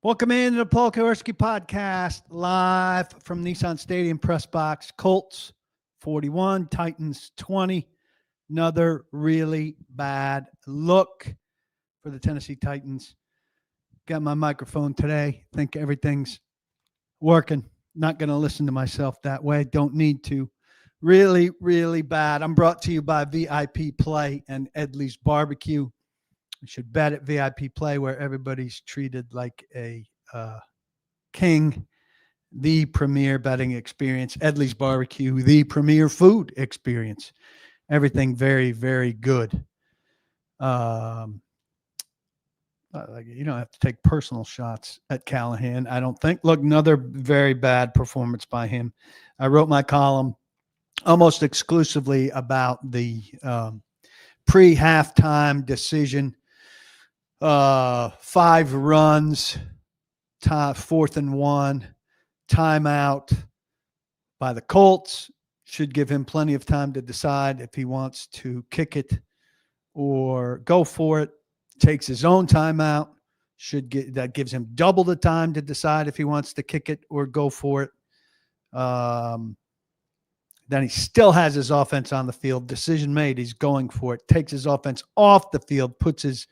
Welcome into the Paul Kuharsky podcast, live from Nissan Stadium press box. Colts 41, Titans 20. Another really bad look for the Tennessee Titans. Got my microphone today. Think everything's working. Not going to listen to myself that way. Don't need to. Really, really bad. I'm brought to you by VIP Play and Edley's Barbecue. You should bet at VIP Play, where everybody's treated like a king. The premier betting experience. Edley's Barbecue, the premier food experience. Everything very, very good. You don't have to take personal shots at Callahan, I don't think. Look, another very bad performance by him. I wrote my column almost exclusively about the pre-halftime decision. 5 runs, 4th and 1, timeout by the Colts. Should give him plenty of time to decide if he wants to kick it or go for it. Takes his own timeout. That gives him double the time to decide if he wants to kick it or go for it. Then he still has his offense on the field. Decision made. He's going for it. Takes his offense off the field. Puts his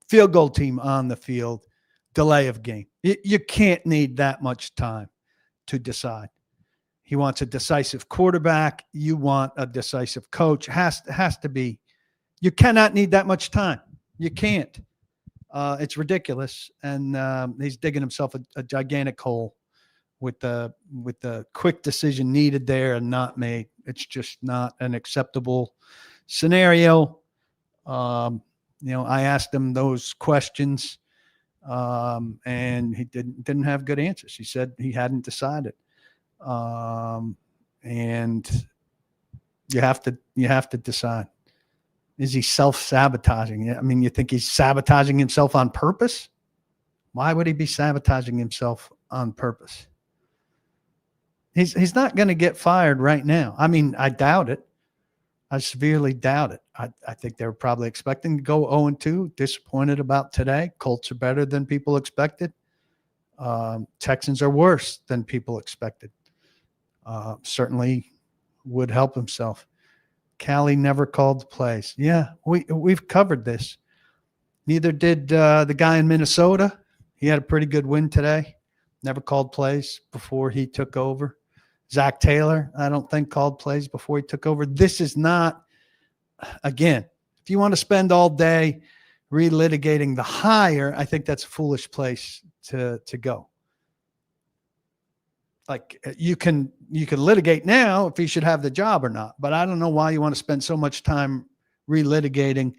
field goal team on the field. Delay of game. You can't need that much time to decide. He wants a decisive quarterback. You want a decisive coach. Has to be. You cannot need that much time. You can't. It's ridiculous. And he's digging himself a gigantic hole with the quick decision needed there and not made. It's just not an acceptable scenario. I asked him those questions, and he didn't have good answers. He said he hadn't decided. And you have to decide. Is he self-sabotaging? I mean, you think he's sabotaging himself on purpose? Why would he be sabotaging himself on purpose? He's not going to get fired right now. I mean, I doubt it. I severely doubt it. I think they were probably expecting to go 0-2, disappointed about today. Colts are better than people expected. Texans are worse than people expected. Certainly would help himself. Callie never called the plays. Yeah, we've covered this. Neither did the guy in Minnesota. He had a pretty good win today. Never called plays before he took over. Zach Taylor, I don't think, called plays before he took over. This is not, again, if you want to spend all day relitigating the hire, I think that's a foolish place to go. Like, you can litigate now if he should have the job or not, but I don't know why you want to spend so much time relitigating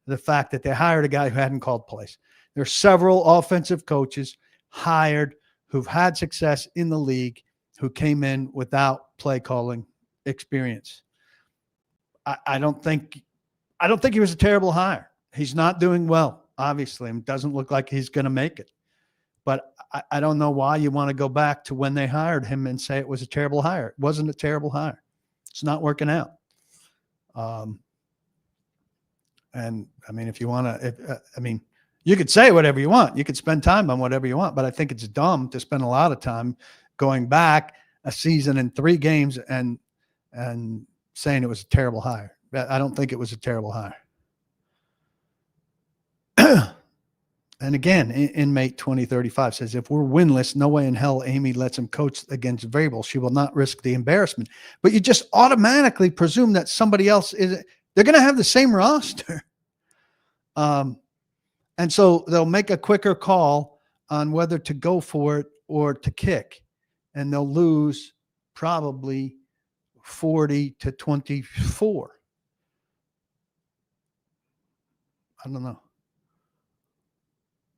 the fact that they hired a guy who hadn't called plays. There are several offensive coaches hired who've had success in the league who came in without play calling experience. I don't think he was a terrible hire. He's not doing well, obviously, and doesn't look like he's going to make it. But I don't know why you want to go back to when they hired him and say it was a terrible hire. It wasn't a terrible hire. It's not working out. And I mean, if you want to, you could say whatever you want. You could spend time on whatever you want, but I think it's dumb to spend a lot of time going back a season and 3 games and saying it was a terrible hire. I don't think it was a terrible hire. And again, inmate 2035 says, if we're winless, no way in hell Amy lets him coach against Vrabel. She will not risk the embarrassment. But you just automatically presume that somebody else is – they're going to have the same roster. And so they'll make a quicker call on whether to go for it or to kick. And they'll lose probably 40-24. I don't know.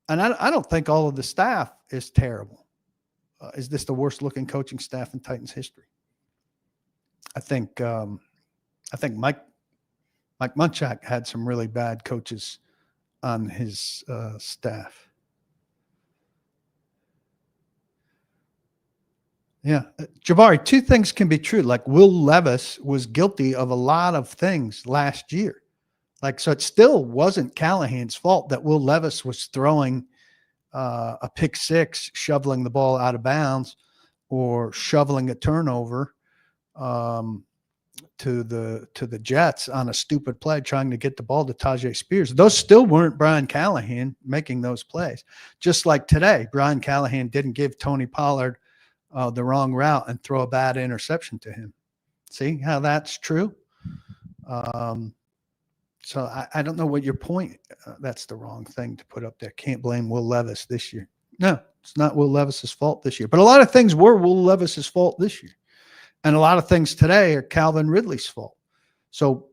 And I don't think all of the staff is terrible. Is this the worst looking coaching staff in Titans history? I think Mike Munchak had some really bad coaches on his staff. Yeah. Jabari, 2 things can be true. Like, Will Levis was guilty of a lot of things last year. Like, so it still wasn't Callahan's fault that Will Levis was throwing a pick six, shoveling the ball out of bounds, or shoveling a turnover to the Jets on a stupid play, trying to get the ball to Tajay Spears. Those still weren't Brian Callahan making those plays. Just like today, Brian Callahan didn't give Tony Pollard the wrong route and throw a bad interception to him. See how that's true? So I don't know what your point. That's the wrong thing to put up there. Can't blame Will Levis this year. No, it's not Will Levis's fault this year. But a lot of things were Will Levis's fault this year. And a lot of things today are Calvin Ridley's fault. So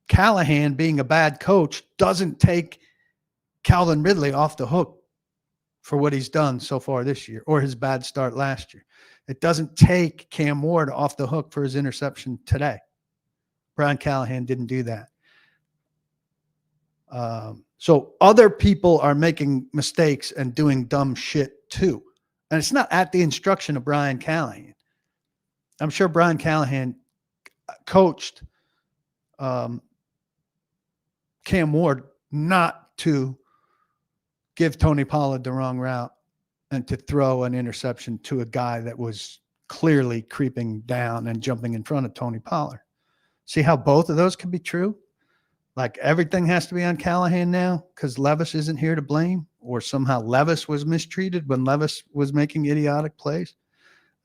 Callahan being a bad coach doesn't take Calvin Ridley off the hook for what he's done so far this year or his bad start last year. It doesn't take Cam Ward off the hook for his interception today. Brian Callahan didn't do that. So other people are making mistakes and doing dumb shit too. And it's not at the instruction of Brian Callahan. I'm sure Brian Callahan coached Cam Ward not to give Tony Pollard the wrong route and to throw an interception to a guy that was clearly creeping down and jumping in front of Tony Pollard. See how both of those could be true? Like everything has to be on Callahan now because Levis isn't here to blame, or somehow Levis was mistreated when Levis was making idiotic plays.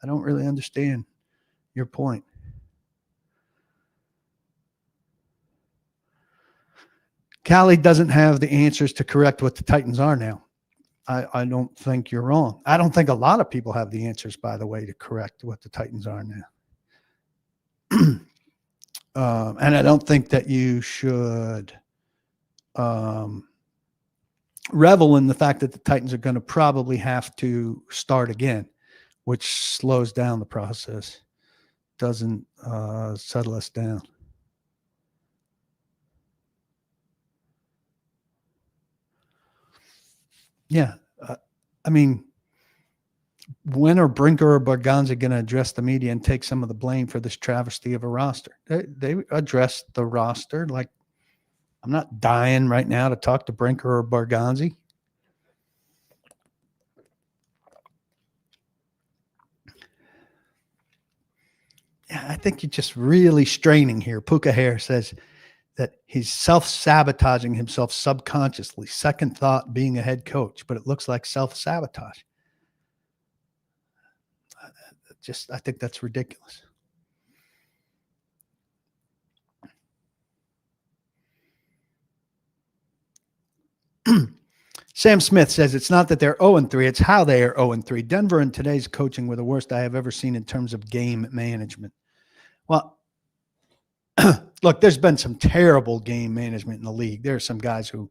I don't really understand your point. Callie doesn't have the answers to correct what the Titans are now. I don't think you're wrong. I don't think a lot of people have the answers, by the way, to correct what the Titans are now. And I don't think that you should revel in the fact that the Titans are going to probably have to start again, which slows down the process, doesn't settle us down. Yeah. I mean, when are Brinker or Barganza going to address the media and take some of the blame for this travesty of a roster? They addressed the roster. Like, I'm not dying right now to talk to Brinker or Barganza. Yeah, I think you're just really straining here. Puka Hare says that he's self-sabotaging himself subconsciously. Second thought being a head coach, but it looks like self-sabotage. I think that's ridiculous. Sam Smith says it's not that they're 0-3, it's how they are 0-3. Denver in today's coaching were the worst I have ever seen in terms of game management. Well, look, there's been some terrible game management in the league. There are some guys who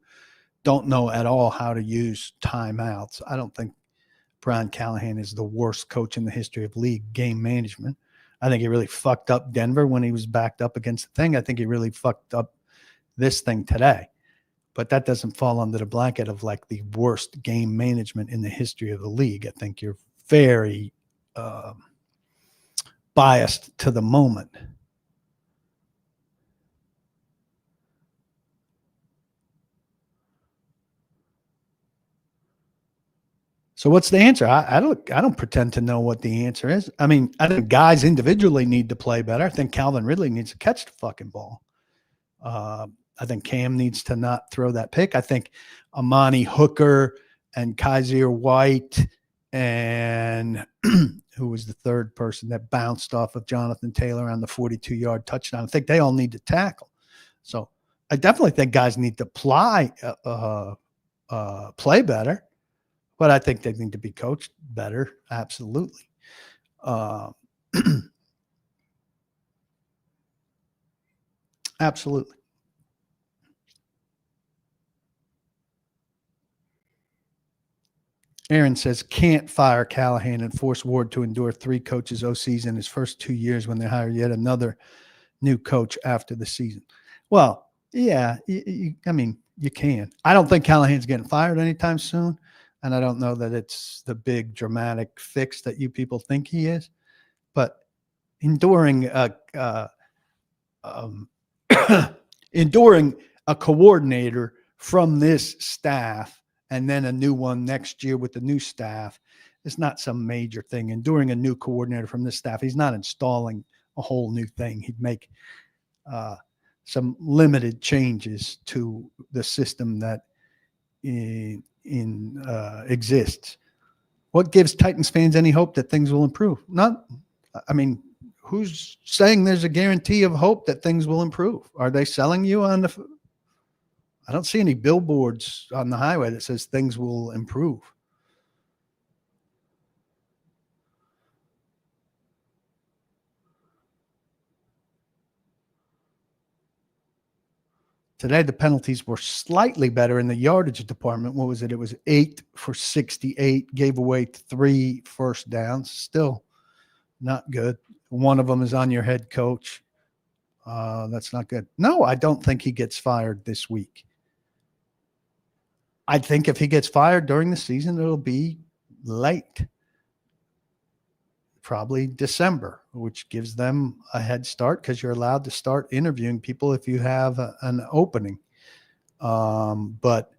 don't know at all how to use timeouts. I don't think Brian Callahan is the worst coach in the history of league game management. I think he really fucked up Denver when he was backed up against the thing. I think he really fucked up this thing today. But that doesn't fall under the blanket of like the worst game management in the history of the league. I think you're very biased to the moment. So what's the answer? I don't pretend to know what the answer is. I mean, I think guys individually need to play better. I think Calvin Ridley needs to catch the fucking ball. I think Cam needs to not throw that pick. I think Amani Hooker and Kaiser White and who was the third person that bounced off of Jonathan Taylor on the 42-yard touchdown. I think they all need to tackle. So I definitely think guys need to play better. But I think they need to be coached better. Absolutely. Absolutely. Aaron says, can't fire Callahan and force Ward to endure 3 coaches OCs in his first 2 years when they hire yet another new coach after the season. Well, yeah, I mean, you can. I don't think Callahan's getting fired anytime soon. And I don't know that it's the big dramatic fix that you people think he is, but enduring enduring a coordinator from this staff and then a new one next year with the new staff. It's not some major thing. Enduring a new coordinator from this staff, he's not installing a whole new thing. He'd make some limited changes to the system that exists. What gives Titans fans any hope that things will improve? Who's saying there's a guarantee of hope that things will improve? Are they selling you on I don't see any billboards on the highway that says things will improve. Today, the penalties were slightly better in the yardage department. What was it? It was 8 for 68, gave away 3 first downs. Still not good. One of them is on your head coach. That's not good. No, I don't think he gets fired this week. I think if he gets fired during the season, it'll be late. Probably December, which gives them a head start because you're allowed to start interviewing people if you have an opening. But,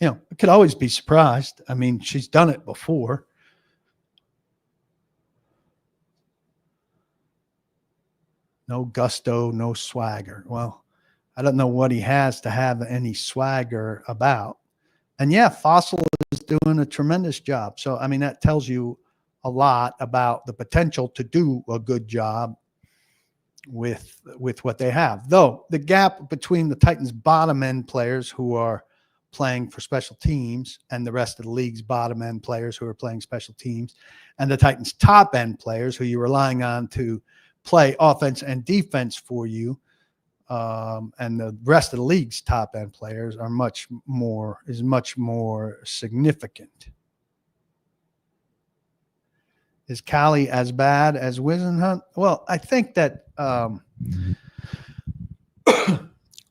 I could always be surprised. I mean, she's done it before. No gusto, no swagger. Well, I don't know what he has to have any swagger about. And yeah, Fossil is doing a tremendous job. So, that tells you a lot about the potential to do a good job with what they have. Though the gap between the Titans' bottom end players who are playing for special teams and the rest of the league's bottom end players who are playing special teams and the Titans' top end players who you're relying on to play offense and defense for you, and the rest of the league's top end players are much more significant. Is Callie as bad as Wisenhunt? Well, I think that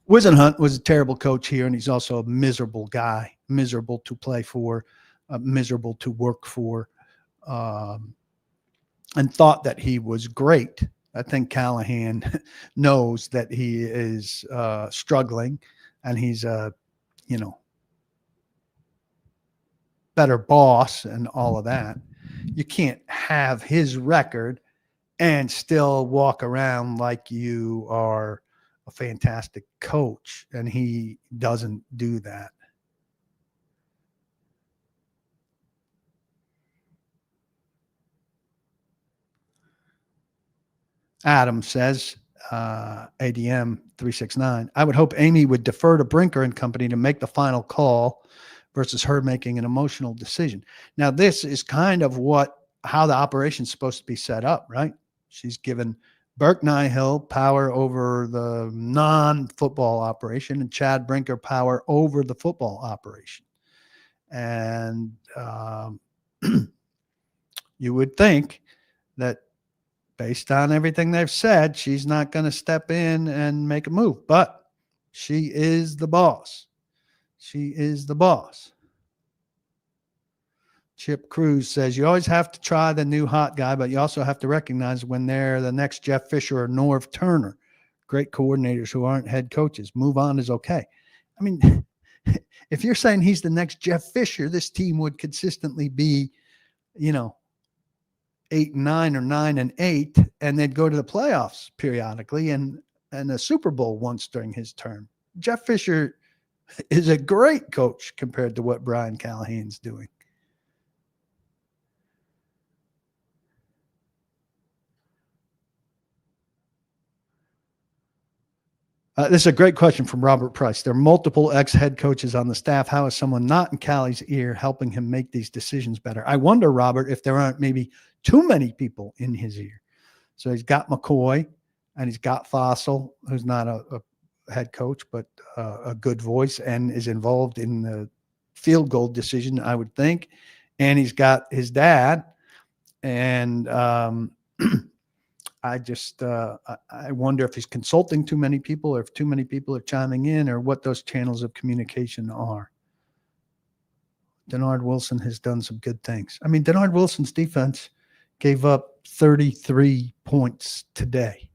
Wisenhunt was a terrible coach here, and he's also a miserable guy, miserable to play for, miserable to work for, and thought that he was great. I think Callahan knows that he is struggling, and he's a, better boss and all of that. You can't have his record and still walk around like you are a fantastic coach, and he doesn't do that. Adam says, ADM 369, I would hope Amy would defer to Brinker and company to make the final call versus her making an emotional decision. Now, this is kind of how the operation's supposed to be set up, right? She's given Burke Nihill power over the non-football operation and Chad Brinker power over the football operation. And you would think that based on everything they've said, she's not going to step in and make a move, but she is the boss. She is the boss. Chip Cruz says, you always have to try the new hot guy, but you also have to recognize when they're the next Jeff Fisher or Norv Turner. Great coordinators who aren't head coaches. Move on is okay. If you're saying he's the next Jeff Fisher, this team would consistently be, 8-9 or 9-8, and they'd go to the playoffs periodically and a Super Bowl once during his term. Jeff Fisher is a great coach compared to what Brian Callahan's doing. This is a great question from Robert Price. There are multiple ex-head coaches on the staff. How is someone not in Callie's ear helping him make these decisions better? I wonder, Robert, if there aren't maybe too many people in his ear. So he's got McCoy and he's got Fossil, who's not a head coach, but a good voice and is involved in the field goal decision, I would think. And he's got his dad. And I wonder if he's consulting too many people or if too many people are chiming in or what those channels of communication are. Denard Wilson has done some good things. Denard Wilson's defense gave up 33 points today.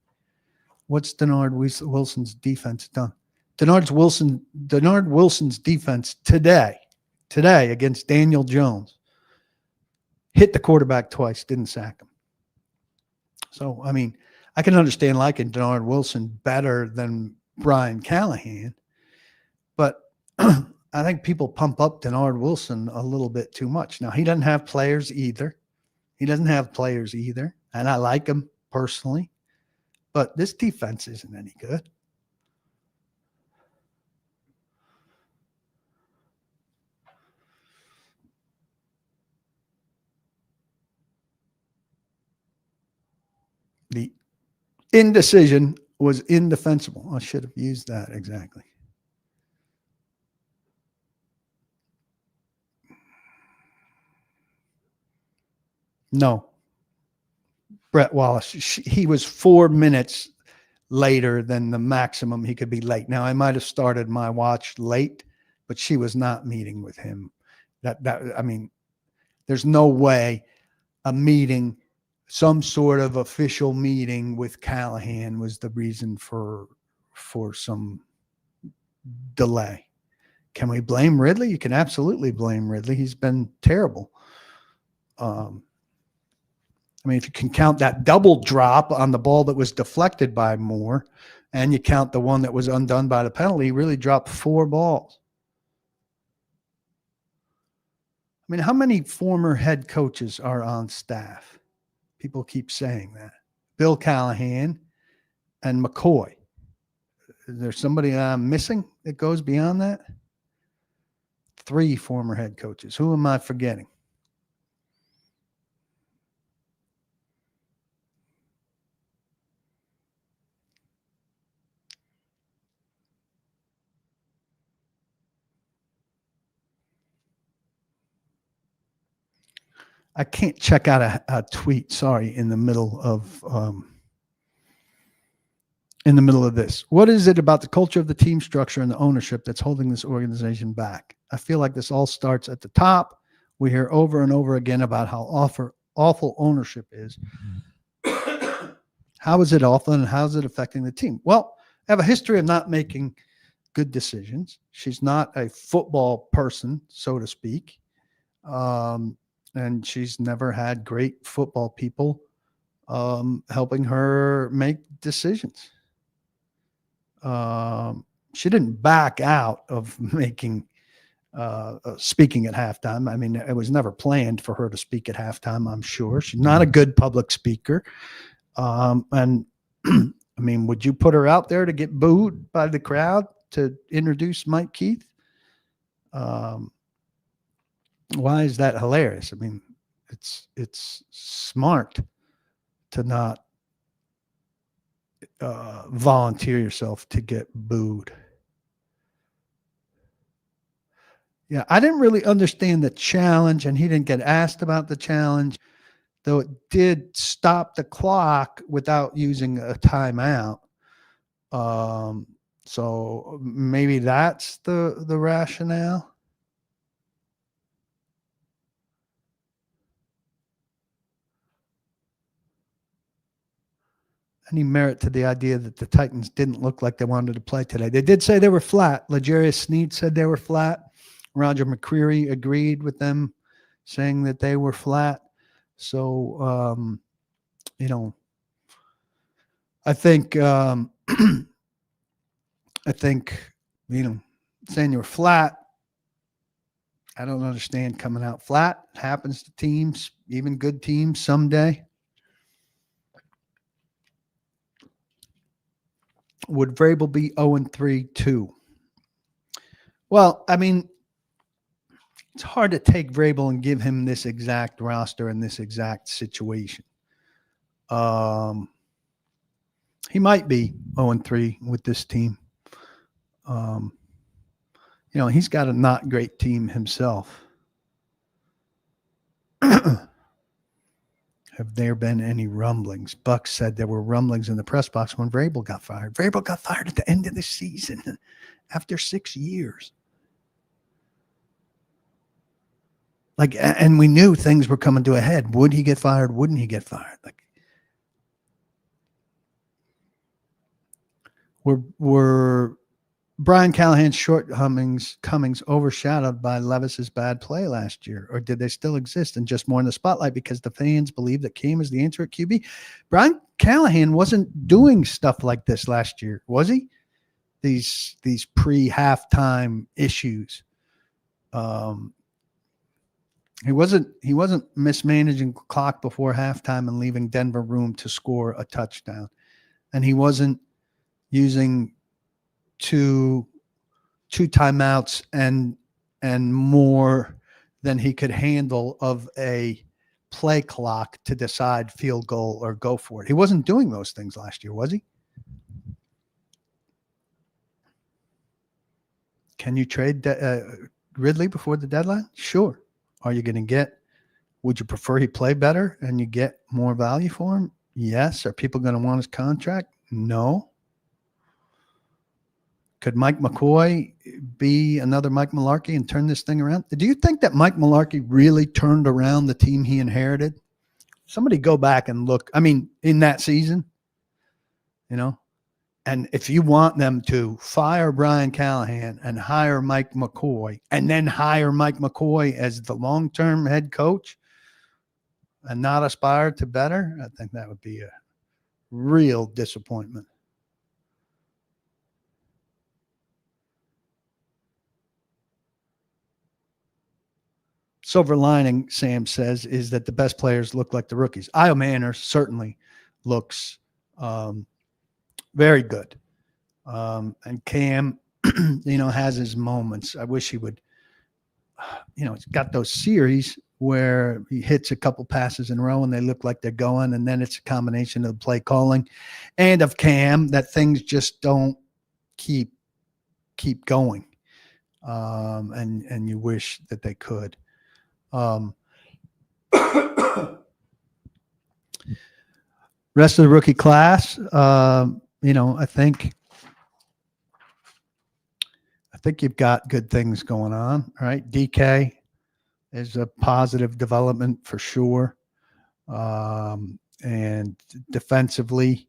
What's Denard Wilson's defense done? Denard Wilson's defense today today against Daniel Jones. Hit the quarterback twice, didn't sack him. So, I mean, I can understand liking Denard Wilson better than Brian Callahan, but I think people pump up Denard Wilson a little bit too much. Now, he doesn't have players either. And I like him personally, but this defense isn't any good. The indecision was indefensible. I should have used that exactly. No. Brett Wallace, he was 4 minutes later than the maximum he could be late. Now, I might have started my watch late, but she was not meeting with him. I mean, there's no way a meeting, some sort of official meeting with Callahan was the reason for some delay. Can we blame Ridley? You can absolutely blame Ridley. He's been terrible. I mean, if you can count that double drop on the ball that was deflected by Moore, and you count the one that was undone by the penalty, he really dropped 4 balls. I mean, how many former head coaches are on staff? People keep saying that. Bill Callahan and McCoy. Is there somebody I'm missing that goes beyond that? 3 former head coaches. Who am I forgetting? I can't check out a tweet, sorry, in the middle of this. What is it about the culture of the team structure and the ownership that's holding this organization back? I feel like this all starts at the top. We hear over and over again about how awful ownership is. How is it awful and how is it affecting the team? Well, I have a history of not making good decisions. She's not a football person, so to speak. And she's never had great football people helping her make decisions. She didn't back out of making speaking at halftime. I mean, it was never planned for her to speak at halftime, I'm sure. She's not a good public speaker. And I mean, would you put her out there to get booed by the crowd to introduce Mike Keith? Why is that hilarious? I mean, it's smart to not volunteer yourself to get booed. Yeah, I didn't really understand the challenge, and he didn't get asked about the challenge, though it did stop the clock without using a timeout. So maybe that's the rationale. Any merit to the idea that the Titans didn't look like they wanted to play today? They did say they were flat. L'Jarius Sneed said they were flat. Roger McCreary agreed with them, saying that they were flat. So, I think, saying you're flat, I don't understand coming out flat. It happens to teams, even good teams someday. Would Vrabel be 0-3 too? Well, I mean, it's hard to take Vrabel and give him this exact roster and this exact situation. He might be 0-3 with this team. He's got a not great team himself. Have there been any rumblings? Buck said there were rumblings in the press box when Vrabel got fired. Vrabel got fired at the end of the season after 6 years. And we knew things were coming to a head. Would he get fired? Wouldn't he get fired? We're Brian Callahan's shortcomings overshadowed by Levis's bad play last year, or did they still exist and just more in the spotlight because the fans believe that Cam is the answer at QB? Brian Callahan wasn't doing stuff like this last year, was he? These pre-halftime issues. He wasn't mismanaging clock before halftime and leaving Denver room to score a touchdown, and he wasn't using two timeouts and more than he could handle of a play clock to decide field goal or go for it. He wasn't doing those things last year, was he? Can you trade Ridley before the deadline? Sure. Are you going to get? Would you prefer he play better and you get more value for him? Yes. Are people going to want his contract? No. Could Mike McCoy be another Mike Mularkey and turn this thing around? Do you think that Mike Mularkey really turned around the team he inherited? Somebody go back and look. I mean, in that season, and if you want them to fire Brian Callahan and hire Mike McCoy and then hire Mike McCoy as the long-term head coach and not aspire to better, I think that would be a real disappointment. Silver lining, Sam says, is that the best players look like the rookies. Io Manners certainly looks very good. And Cam, has his moments. I wish he would, he's got those series where he hits a couple passes in a row and they look like they're going. And then it's a combination of play calling and of Cam that things just don't keep going. And you wish that they could. Rest of the rookie class, I think you've got good things going on, right? DK is a positive development for sure. And defensively,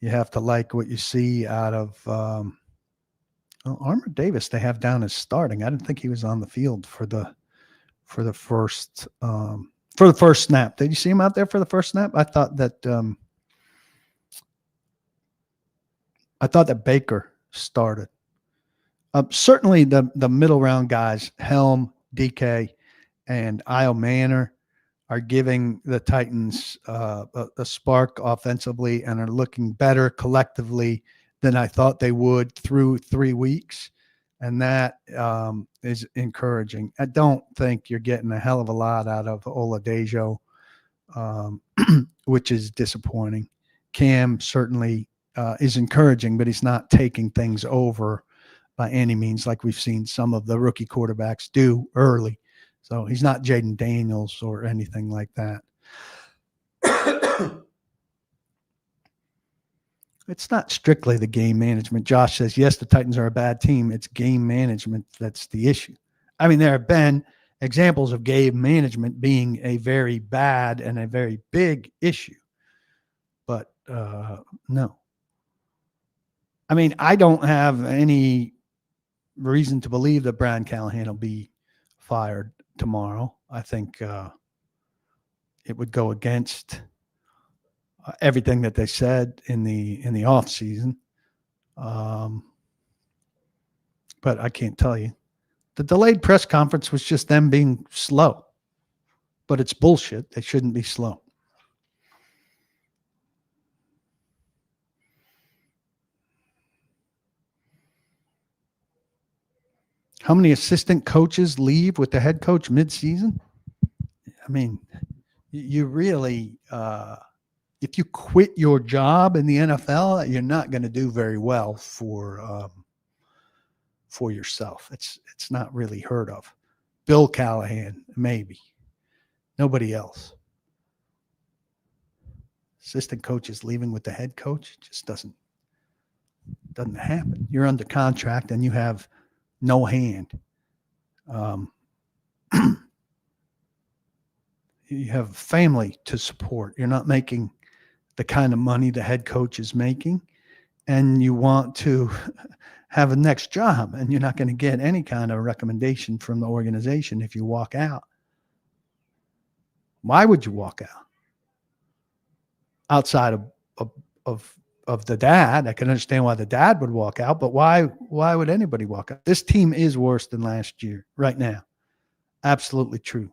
you have to like what you see out of Armour Davis. They have down as starting. I didn't think he was on the field for the first snap. Did you see him out there for the first snap? I thought that Baker started. Certainly the middle round guys, Helm, DK, and Io Manor, are giving the Titans a spark offensively and are looking better collectively than I thought they would through 3 weeks. And that is encouraging. I don't think you're getting a hell of a lot out of Oladejo, which is disappointing. Cam certainly is encouraging, but he's not taking things over by any means like we've seen some of the rookie quarterbacks do early. So he's not Jaden Daniels or anything like that. It's not strictly the game management. Josh says, yes, the Titans are a bad team. It's game management that's the issue. I mean, there have been examples of game management being a very bad and a very big issue. But no. I mean, I don't have any reason to believe that Brian Callahan will be fired tomorrow. I think it would go against everything that they said in the off season. But I can't tell you. The delayed press conference was just them being slow, but it's bullshit. They shouldn't be slow. How many assistant coaches leave with the head coach mid-season? I mean, you really, if you quit your job in the NFL, you're not going to do very well for yourself. It's not really heard of. Bill Callahan, maybe. Nobody else. Assistant coaches leaving with the head coach just doesn't happen. You're under contract and you have no hand. You have family to support. You're not making the kind of money the head coach is making, and you want to have a next job, and you're not going to get any kind of recommendation from the organization if you walk out. Why would you walk out? Outside of the dad, I can understand why the dad would walk out, but why would anybody walk out? This team is worse than last year right now. Absolutely true.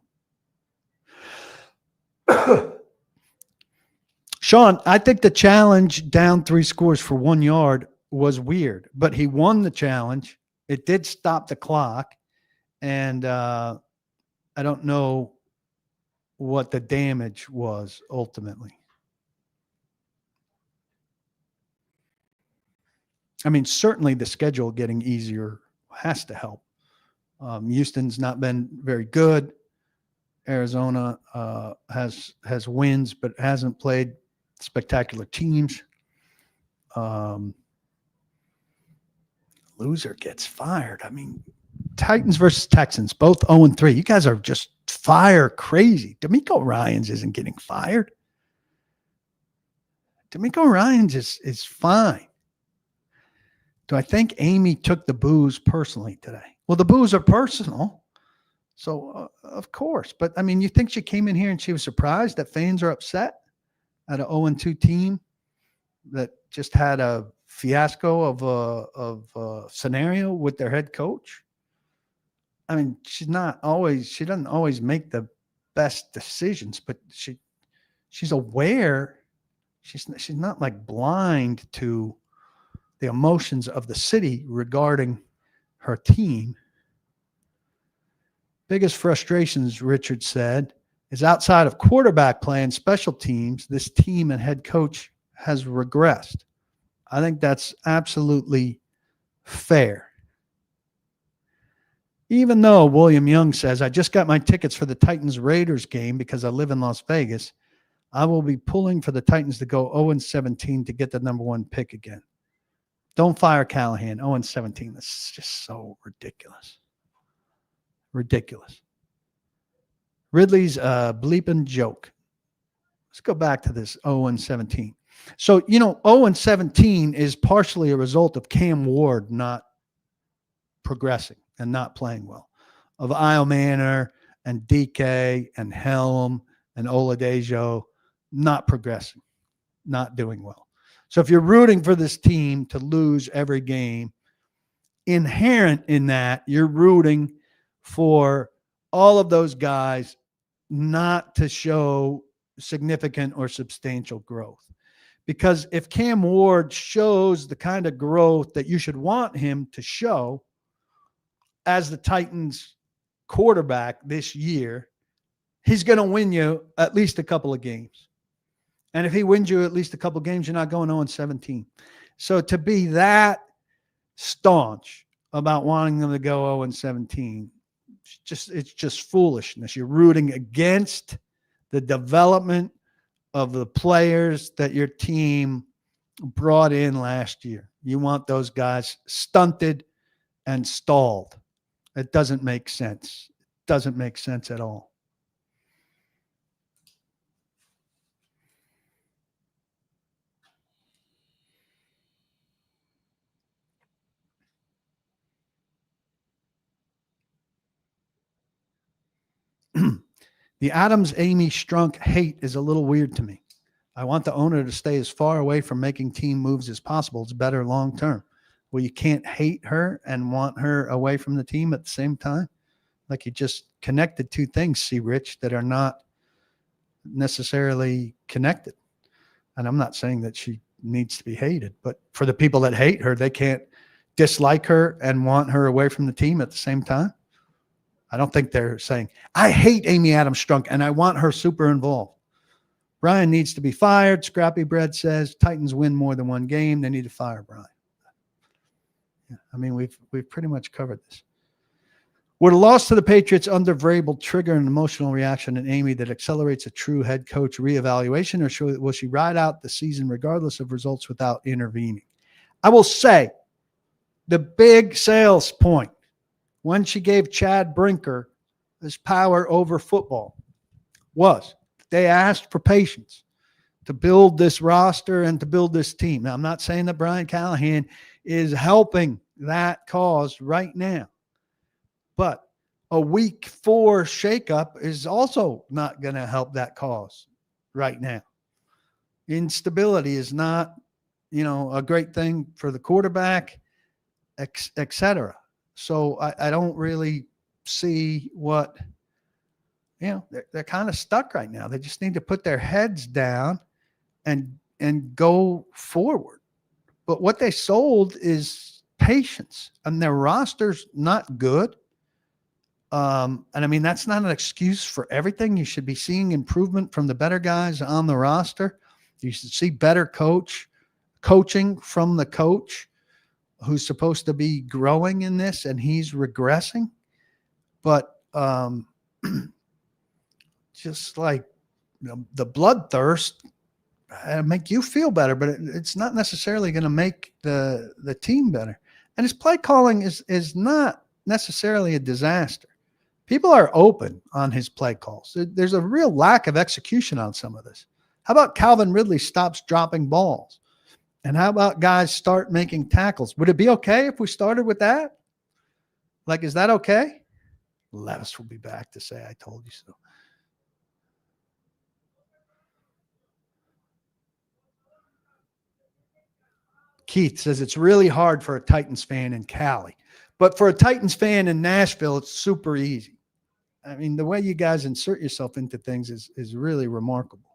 Sean, I think the challenge down 3 scores for 1 yard was weird, but he won the challenge. It did stop the clock, and I don't know what the damage was ultimately. I mean, certainly the schedule getting easier has to help. Houston's not been very good. Arizona has wins, but hasn't played spectacular teams. Loser gets fired. I mean, Titans versus Texans, both 0-3. You guys are just fire crazy. D'Amico Ryans isn't getting fired. D'Amico Ryans is fine. Do I think Amy took the boos personally today? Well, the boos are personal. So, of course. But, I mean, you think she came in here and she was surprised that fans are upset at an 0-2 team that just had a fiasco of a scenario with their head coach? I mean, she doesn't always make the best decisions, but she's aware. She's not like blind to the emotions of the city regarding her team. Biggest frustrations, Richard said, is outside of quarterback play and special teams, this team and head coach has regressed. I think that's absolutely fair. Even though William Young says, I just got my tickets for the Titans-Raiders game because I live in Las Vegas, I will be pulling for the Titans to go 0-17 to get the number 1 pick again. Don't fire Callahan. 0-17. That's just so ridiculous. Ridiculous. Ridley's bleeping joke. Let's go back to this 0-17. So, 0-17 is partially a result of Cam Ward not progressing and not playing well. Of Io Manor and DK and Helm and Oladejo not progressing, not doing well. So if you're rooting for this team to lose every game, inherent in that, you're rooting for all of those guys not to show significant or substantial growth. Because if Cam Ward shows the kind of growth that you should want him to show as the Titans quarterback this year, he's going to win you at least a couple of games. And if he wins you at least a couple of games, you're not going 0-17. So to be that staunch about wanting them to go 0-17, it's just foolishness. You're rooting against the development of the players that your team brought in last year. You want those guys stunted and stalled. It doesn't make sense. It doesn't make sense at all. The Adams-Amy Strunk hate is a little weird to me. I want the owner to stay as far away from making team moves as possible. It's better long term. Well, you can't hate her and want her away from the team at the same time. Like you just connected two things, see, Rich, that are not necessarily connected. And I'm not saying that she needs to be hated, but for the people that hate her, they can't dislike her and want her away from the team at the same time. I don't think they're saying, I hate Amy Adams Strunk and I want her super involved. Brian needs to be fired. Scrappy Bread says Titans win more than one game. They need to fire Brian. Yeah, I mean, we've pretty much covered this. Would a loss to the Patriots under Vrabel trigger an emotional reaction in Amy that accelerates a true head coach reevaluation, or will she ride out the season regardless of results without intervening? I will say the big sales point when she gave Chad Brinker this power over football was they asked for patience to build this roster and to build this team. Now, I'm not saying that Brian Callahan is helping that cause right now. But a week 4 shakeup is also not going to help that cause right now. Instability is not, a great thing for the quarterback, et cetera. So I don't really see what, they're kind of stuck right now. They just need to put their heads down and go forward. But what they sold is patience, and their roster's not good. And I mean, that's not an excuse for everything. You should be seeing improvement from the better guys on the roster. You should see better coaching from the coach who's supposed to be growing in this, and he's regressing. But just like the bloodthirst make you feel better, but it's not necessarily going to make the team better. And his play calling is not necessarily a disaster. People are open on his play calls. There's a real lack of execution on some of this. How about Calvin Ridley stops dropping balls? And how about guys start making tackles? Would it be okay if we started with that? Like, is that okay? Levis will be back to say, I told you so. Keith says it's really hard for a Titans fan in Cali. But for a Titans fan in Nashville, it's super easy. I mean, the way you guys insert yourself into things is really remarkable.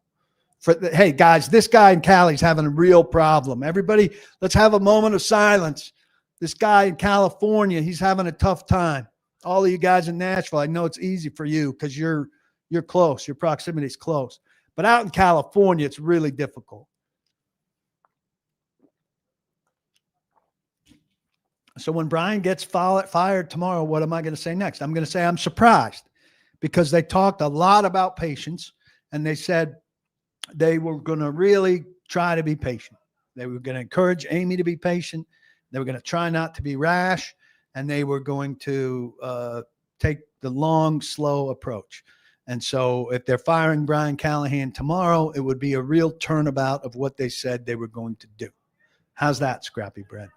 Hey, guys, this guy in Cali's having a real problem. Everybody, let's have a moment of silence. This guy in California, he's having a tough time. All of you guys in Nashville, I know it's easy for you because you're close. Your proximity is close. But out in California, it's really difficult. So when Brian gets fired tomorrow, what am I going to say next? I'm going to say I'm surprised because they talked a lot about patience, and they said they were going to really try to be patient. They were going to encourage Amy to be patient. They were going to try not to be rash, and they were going to take the long, slow approach. And so if they're firing Brian Callahan tomorrow, it would be a real turnabout of what they said they were going to do. How's that, Scrappy Bread?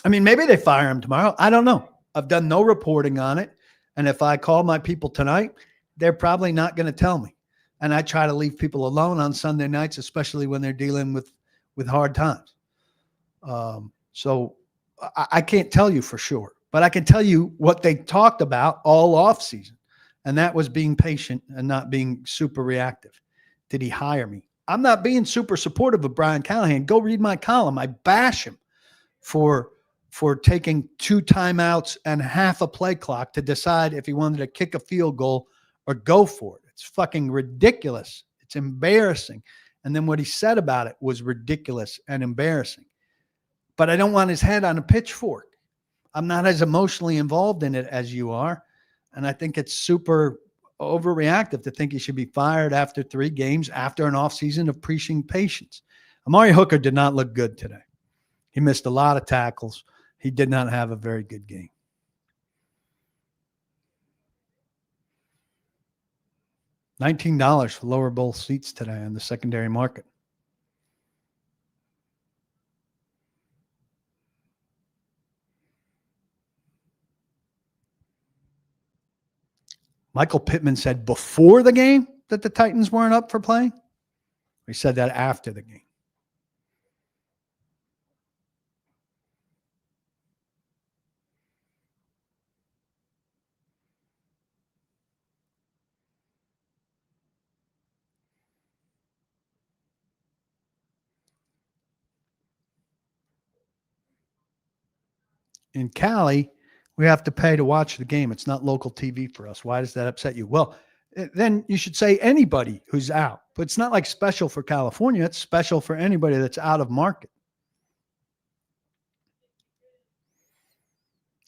I mean, maybe they fire him tomorrow. I don't know. I've done no reporting on it. And if I call my people tonight, they're probably not going to tell me. And I try to leave people alone on Sunday nights, especially when they're dealing with hard times. So I can't tell you for sure, but I can tell you what they talked about all offseason. And that was being patient and not being super reactive. Did he hire me? I'm not being super supportive of Brian Callahan. Go read my column. I bash him for taking 2 timeouts and half a play clock to decide if he wanted to kick a field goal or go for it. It's fucking ridiculous. It's embarrassing. And then what he said about it was ridiculous and embarrassing. But I don't want his head on a pitchfork. I'm not as emotionally involved in it as you are. And I think it's super overreactive to think he should be fired after 3 games after an offseason of preaching patience. Amari Hooker did not look good today. He missed a lot of tackles. He did not have a very good game. $19 for lower bowl seats today on the secondary market. Michael Pittman said before the game that the Titans weren't up for playing. He said that after the game. In Cali, we have to pay to watch the game. It's not local TV for us. Why does that upset you? Well, then you should say anybody who's out. But it's not like special for California. It's special for anybody that's out of market.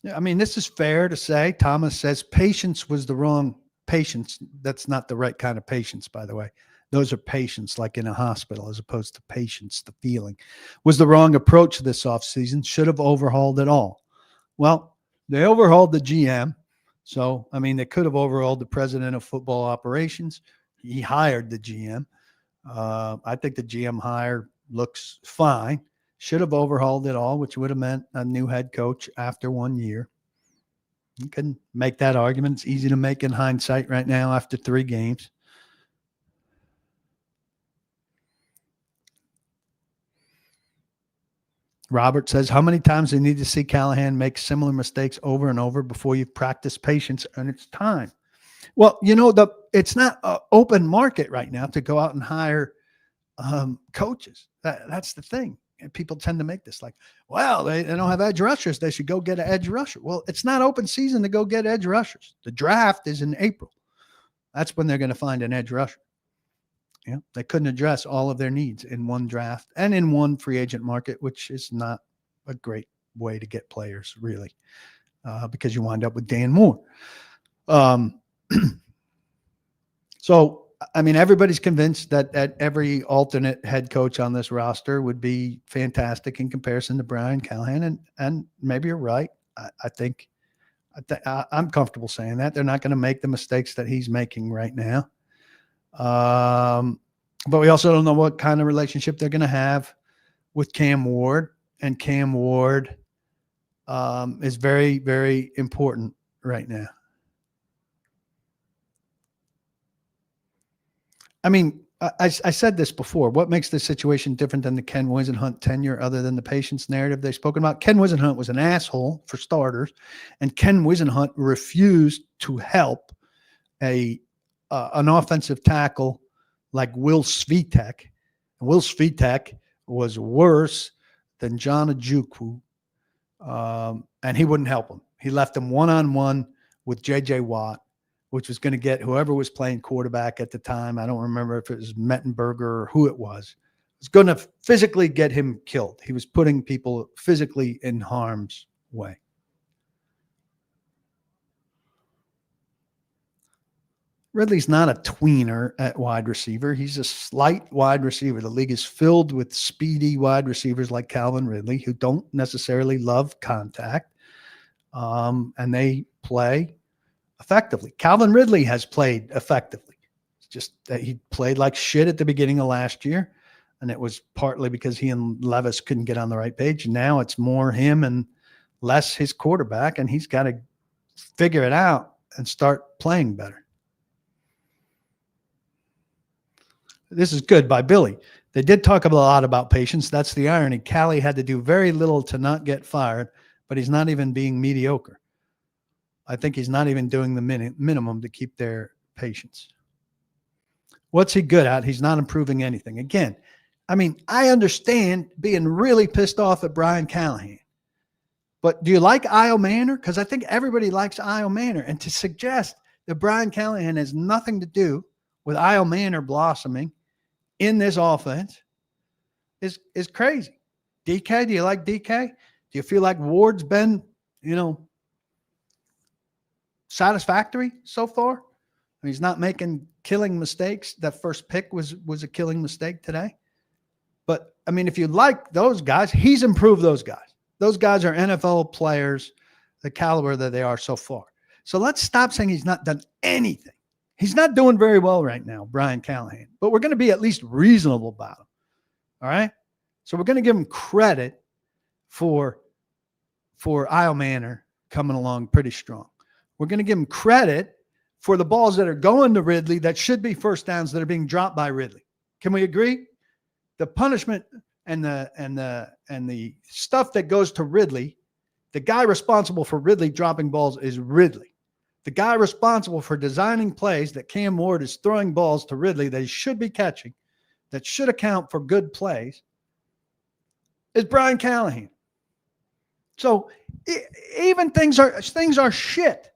Yeah, I mean, this is fair to say. Thomas says patience was the wrong patience. That's not the right kind of patience, by the way. Those are patients like in a hospital as opposed to patience, the feeling. Was the wrong approach this offseason. Should have overhauled it all. Well, they overhauled the GM. So, I mean, they could have overhauled the president of football operations. He hired the GM. I think the GM hire looks fine. Should have overhauled it all, which would have meant a new head coach after 1 year. You can make that argument. It's easy to make in hindsight right now after 3 games. Robert says, how many times do you need to see Callahan make similar mistakes over and over before you practice patience and it's time? Well, it's not an open market right now to go out and hire coaches. That's the thing. And people tend to make this like, well, they don't have edge rushers. They should go get an edge rusher. Well, it's not open season to go get edge rushers. The draft is in April. That's when they're going to find an edge rusher. Yeah, they couldn't address all of their needs in one draft and in one free agent market, which is not a great way to get players, really, because you wind up with Dan Moore. So, I mean, everybody's convinced that every alternate head coach on this roster would be fantastic in comparison to Brian Callahan, and maybe you're right. I think I'm comfortable saying that. They're not going to make the mistakes that he's making right now. But we also don't know what kind of relationship they're going to have with Cam Ward, and Cam Ward is very, very important right now. I mean, I said this before. What makes this situation different than the Ken Wisenhunt tenure other than the patience narrative they've spoken about? Ken Wisenhunt was an asshole, for starters, and Ken Wisenhunt refused to help an offensive tackle like Will Svitek. Will Svitek was worse than John Ojukwu, and he wouldn't help him. He left him one-on-one with J.J. Watt, which was going to get whoever was playing quarterback at the time. I don't remember if it was Mettenberger or who it was. It was going to physically get him killed. He was putting people physically in harm's way. Ridley's not a tweener at wide receiver. He's a slight wide receiver. The league is filled with speedy wide receivers like Calvin Ridley who don't necessarily love contact, and they play effectively. Calvin Ridley has played effectively. It's just that he played like shit at the beginning of last year, and it was partly because he and Levis couldn't get on the right page. Now it's more him and less his quarterback, and he's got to figure it out and start playing better. This is good by Billy. They did talk a lot about patience. That's the irony. Callie had to do very little to not get fired, but he's not even being mediocre. I think he's not even doing the minimum to keep their patience. What's he good at? He's not improving anything. Again, I mean, I understand being really pissed off at Brian Callahan, but do you like Io Manor? Because I think everybody likes Io Manor, and to suggest that Brian Callahan has nothing to do with Io Manor blossoming in this offense is crazy. DK, do you like DK? Do you feel like Ward's been, satisfactory so far? I mean, he's not making killing mistakes. That first pick was a killing mistake today. But, I mean, if you like those guys, he's improved those guys. Those guys are NFL players, the caliber that they are so far. So let's stop saying he's not done anything. He's not doing very well right now, Brian Callahan, but we're going to be at least reasonable about him. All right? So we're going to give him credit for Io Manor coming along pretty strong. We're going to give him credit for the balls that are going to Ridley that should be first downs that are being dropped by Ridley. Can we agree? The punishment and the stuff that goes to Ridley, the guy responsible for Ridley dropping balls is Ridley. The guy responsible for designing plays that Cam Ward is throwing balls to Ridley that he should be catching, that should account for good plays, is Brian Callahan. So even things are shit,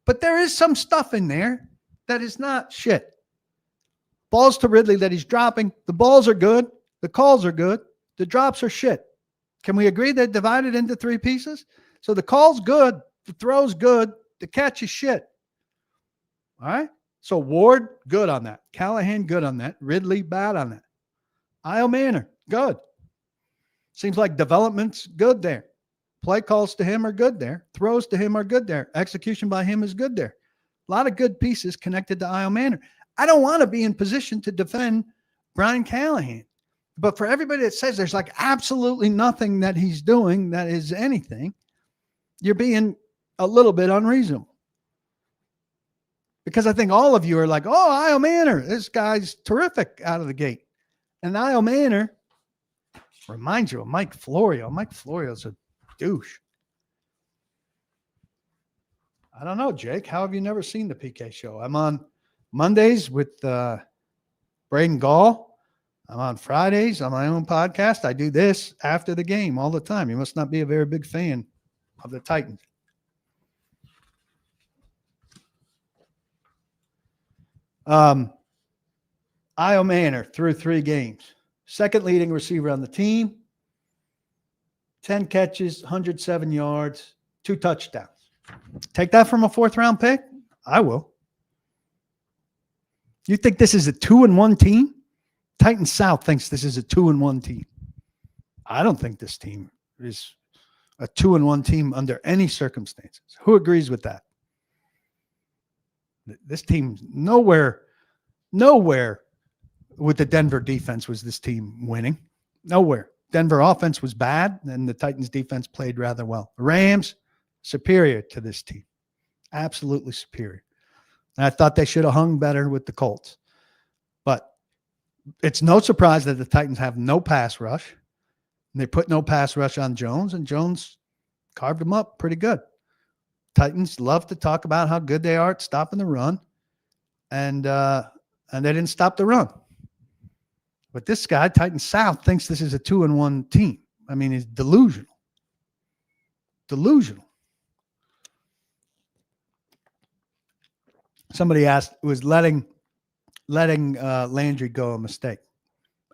but there is some stuff in there that is not shit. Balls to Ridley that he's dropping, the balls are good, the calls are good, the drops are shit. Can we agree they're divided into 3 pieces? So the call's good, the throw's good, the catch is shit. All right? So Ward, good on that. Callahan, good on that. Ridley, bad on that. Io Manor, good. Seems like development's good there. Play calls to him are good there. Throws to him are good there. Execution by him is good there. A lot of good pieces connected to Io Manor. I don't want to be in position to defend Brian Callahan. But for everybody that says there's like absolutely nothing that he's doing that is anything, you're being a little bit unreasonable. Because I think all of you are like, oh, Io Manor, this guy's terrific out of the gate. And Io Manor reminds you of Mike Florio. Mike Florio's a douche. I don't know, Jake. How have you never seen the PK show? I'm on Mondays with Braden Gall. I'm on Fridays on my own podcast. I do this after the game all the time. You must not be a very big fan of the Titans. Io Manor through 3 games. Second leading receiver on the team. 10 catches, 107 yards, 2 touchdowns. Take that from a 4th-round pick? I will. You think this is a 2-1 team? Titans South thinks this is a 2-1 team. I don't think this team is a 2-1 team under any circumstances. Who agrees with that? This team, nowhere with the Denver defense was this team winning. Nowhere. Denver offense was bad, and the Titans defense played rather well. Rams, superior to this team. Absolutely superior. And I thought they should have hung better with the Colts. But it's no surprise that the Titans have no pass rush. And they put no pass rush on Jones, and Jones carved him up pretty good. Titans love to talk about how good they are at stopping the run, and they didn't stop the run. But this guy, Titans South, thinks this is a 2-1 team. I mean, he's delusional. Delusional. Somebody asked, was letting Landry go a mistake?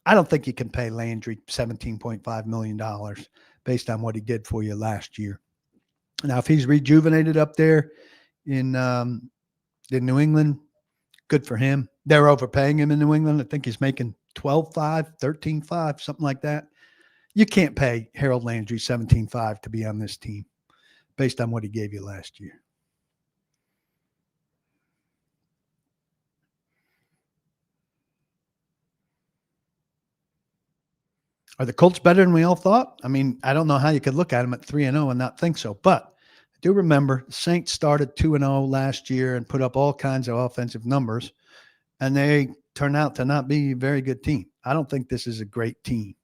I don't think you can pay Landry $17.5 million based on what he did for you last year. Now, if he's rejuvenated up there in New England, good for him. They're overpaying him in New England. I think he's making $12.5, $13.5, something like that. You can't pay Harold Landry $17.5 to be on this team based on what he gave you last year. Are the Colts better than we all thought? I mean, I don't know how you could look at them at 3-0 and not think so. But I do remember the Saints started 2-0 last year and put up all kinds of offensive numbers, and they turned out to not be a very good team. I don't think this is a great team.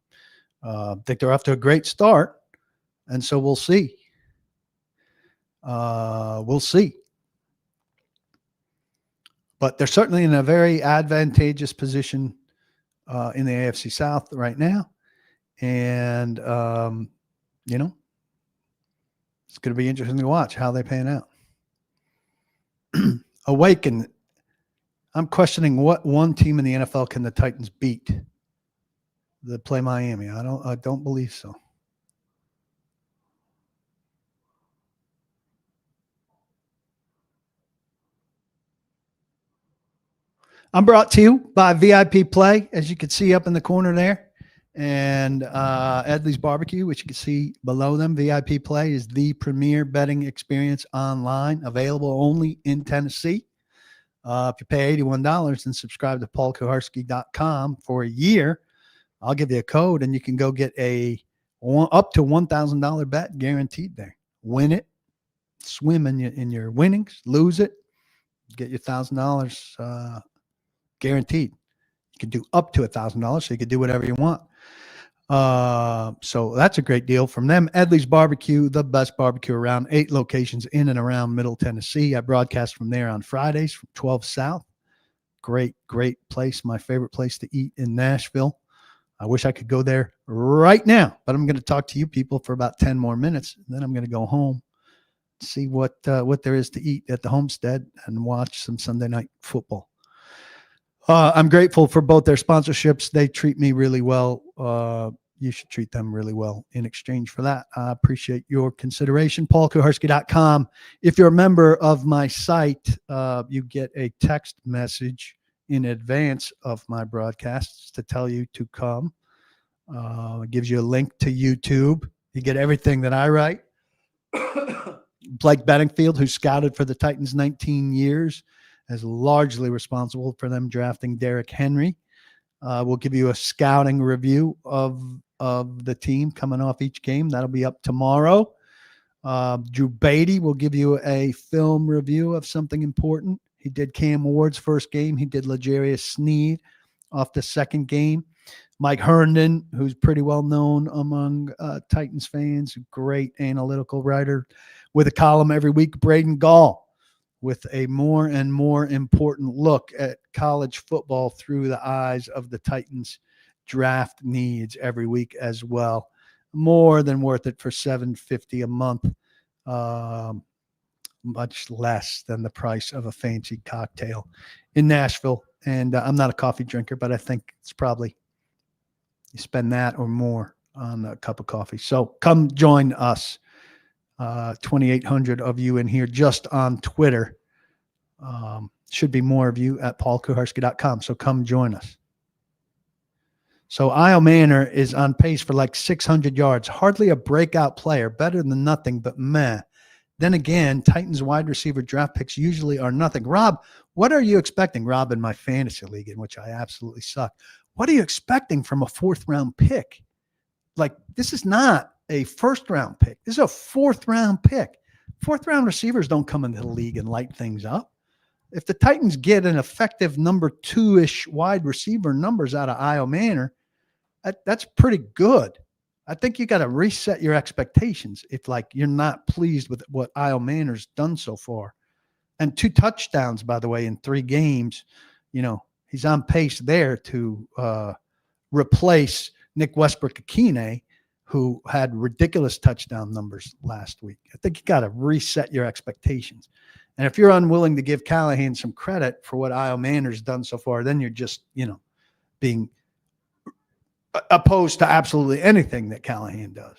I think they're off to a great start, and so we'll see. We'll see. But they're certainly in a very advantageous position in the AFC South right now. And, it's going to be interesting to watch how they pan out. Awaken. I'm questioning what one team in the NFL can the Titans beat that play Miami. I don't believe so. I'm brought to you by VIP Play, as you can see up in the corner there. And Edley's Barbecue, which you can see below them. VIP Play is the premier betting experience online, available only in Tennessee. If you pay $81 and subscribe to paulkuharsky.com for a year, I'll give you a code and you can go get up to $1,000 bet guaranteed there. Win it, swim in your winnings, lose it, get your $1,000 guaranteed. You can do up to $1,000, so you can do whatever you want. So that's a great deal from them. Edley's Barbecue, the best barbecue around, 8 locations in and around Middle Tennessee. I broadcast from there on Fridays from 12 South. Great, great place. My favorite place to eat in Nashville. I wish I could go there right now, but I'm going to talk to you people for about 10 more minutes. And then I'm going to go home, see what there is to eat at the homestead and watch some Sunday night football. I'm grateful for both their sponsorships. They treat me really well. You should treat them really well in exchange for that. I appreciate your consideration. PaulKuharsky.com. If you're a member of my site, you get a text message in advance of my broadcasts to tell you to come. It gives you a link to YouTube. You get everything that I write. Blake Bedingfield, who scouted for the Titans 19 years, is largely responsible for them drafting Derrick Henry. We'll give you a scouting review of the team coming off each game. That'll be up tomorrow. Drew Beatty will give you a film review of something important. He did Cam Ward's first game. He did L'Jarius Sneed off the second game. Mike Herndon, who's pretty well known among Titans fans, great analytical writer with a column every week. Braden Gall with a more and more important look at college football through the eyes of the Titans draft needs every week as well. More than worth it for $7.50 a month, much less than the price of a fancy cocktail in Nashville. And I'm not a coffee drinker, but I think it's probably you spend that or more on a cup of coffee. So come join us. 2,800 of you in here just on Twitter. Should be more of you at paulkuharsky.com. So come join us. So Io Manor is on pace for like 600 yards. Hardly a breakout player. Better than nothing, but meh. Then again, Titans wide receiver draft picks usually are nothing. Rob, what are you expecting? Rob, in my fantasy league, in which I absolutely suck. What are you expecting from a 4th-round pick? Like, this is not a 1st-round pick. This is a 4th-round pick. 4th-round receivers don't come into the league and light things up. If the Titans get an effective number 2-ish wide receiver numbers out of Io Manor, that's pretty good. I think you got to reset your expectations if, like, you're not pleased with what Io Manor's done so far. And 2 touchdowns, by the way, in 3 games. You know, he's on pace there to replace Nick Westbrook-Akine, who had ridiculous touchdown numbers last week. I think you got to reset your expectations. And if you're unwilling to give Callahan some credit for what Io Manor's done so far, then you're just, being opposed to absolutely anything that Callahan does.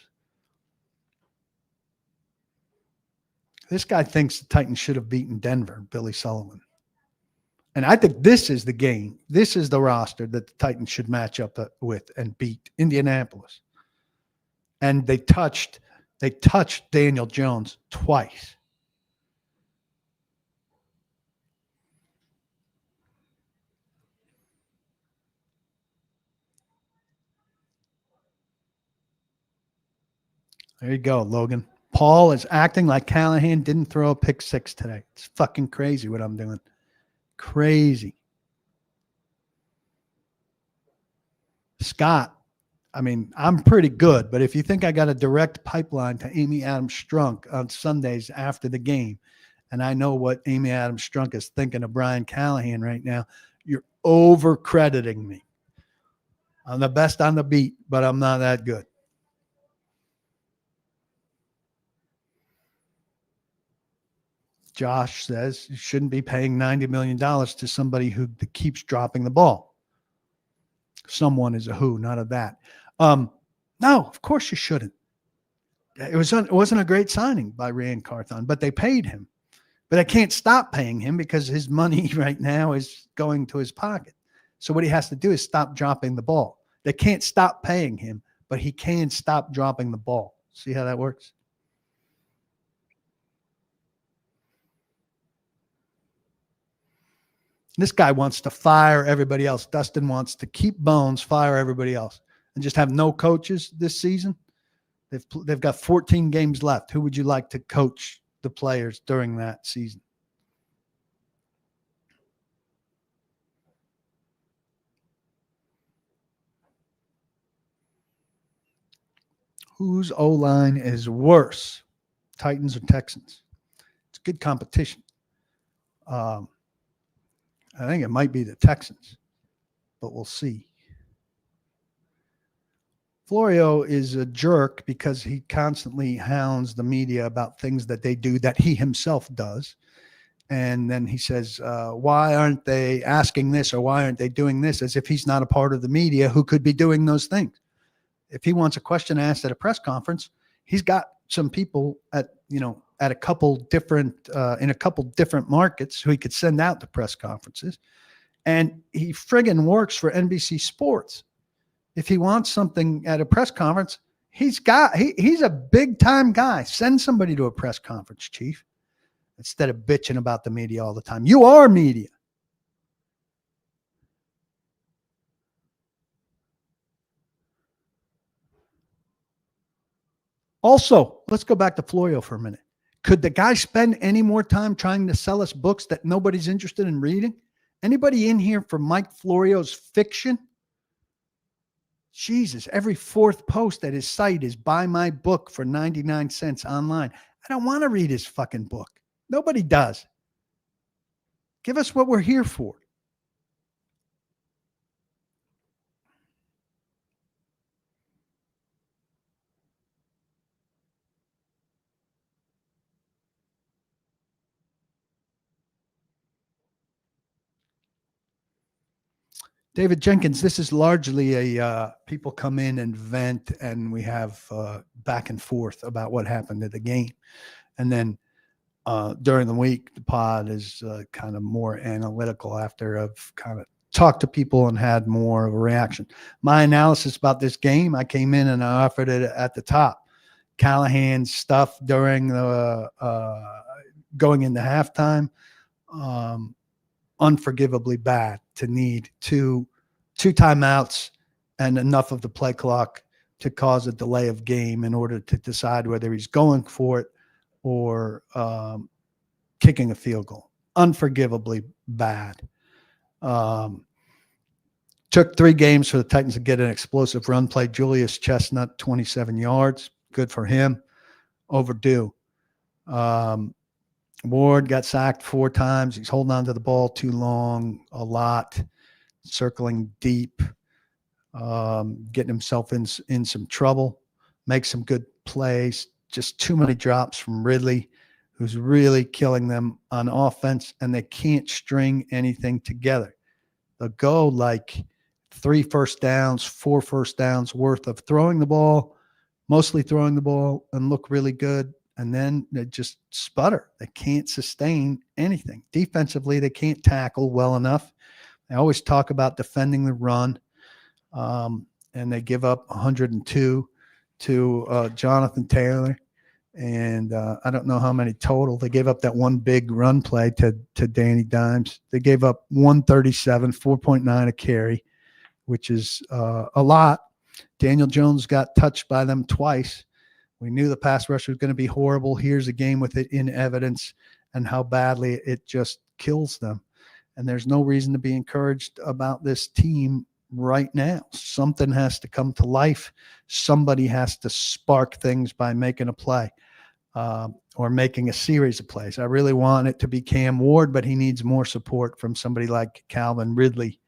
This guy thinks the Titans should have beaten Denver, Billy Sullivan. And I think this is the game. This is the roster that the Titans should match up with and beat Indianapolis. And they touched Daniel Jones twice. There you go, Logan. Paul is acting like Callahan didn't throw a pick 6 today. It's fucking crazy what I'm doing. Crazy. Scott, I mean, I'm pretty good, but if you think I got a direct pipeline to Amy Adams Strunk on Sundays after the game, and I know what Amy Adams Strunk is thinking of Brian Callahan right now, you're over-crediting me. I'm the best on the beat, but I'm not that good. Josh says you shouldn't be paying $90 million to somebody who keeps dropping the ball. Someone is a who, not a that. No, of course you shouldn't. It wasn't a great signing by Rand Carthon, but they paid him. But I can't stop paying him because his money right now is going to his pocket. So what he has to do is stop dropping the ball. They can't stop paying him, but he can stop dropping the ball. See how that works? This guy wants to fire everybody else. Dustin wants to keep Bones, fire everybody else, and just have no coaches this season. They've got 14 games left. Who would you like to coach the players during that season? Whose O-line is worse, Titans or Texans? It's good competition. I think it might be the Texans, but we'll see. Florio is a jerk because he constantly hounds the media about things that they do that he himself does. And then he says, why aren't they asking this or why aren't they doing this, as if he's not a part of the media who could be doing those things. If he wants a question asked at a press conference, he's got some people at a couple different in a couple different markets who he could send out to press conferences. And he friggin' works for NBC Sports. If he wants something at a press conference, he's a big time guy. Send somebody to a press conference, Chief, instead of bitching about the media all the time. You are media. Also, let's go back to Florio for a minute. Could the guy spend any more time trying to sell us books that nobody's interested in reading? Anybody in here for Mike Florio's fiction? Jesus, every fourth post at his site is buy my book for 99 cents online. I don't want to read his fucking book. Nobody does. Give us what we're here for. David Jenkins, this is largely a people come in and vent, and we have back and forth about what happened at the game. And then during the week, the pod is kind of more analytical after I've kind of talked to people and had more of a reaction. My analysis about this game, I came in and I offered it at the top. Callahan's stuff during the going into halftime, unforgivably bad to need two timeouts and enough of the play clock to cause a delay of game in order to decide whether he's going for it or kicking a field goal. Unforgivably bad. Took 3 games for the Titans to get an explosive run play. Julius Chestnut, 27 yards. Good for him. Overdue. Ward got sacked 4 times. He's holding on to the ball too long, a lot, circling deep, getting himself in some trouble, makes some good plays. Just too many drops from Ridley, who's really killing them on offense, and they can't string anything together. They'll go like 3 first downs, 4 first downs worth of throwing the ball, mostly throwing the ball, and look really good. And then they just sputter. They can't sustain anything. Defensively, they can't tackle well enough. They always talk about defending the run, and they give up 102 to Jonathan Taylor. And I don't know how many total. They gave up that one big run play to Danny Dimes. They gave up 137, 4.9 a carry, which is a lot. Daniel Jones got touched by them twice. We knew the pass rush was going to be horrible. Here's a game with it in evidence and how badly it just kills them. And there's no reason to be encouraged about this team right now. Something has to come to life. Somebody has to spark things by making a play or making a series of plays. I really want it to be Cam Ward, but he needs more support from somebody like Calvin Ridley,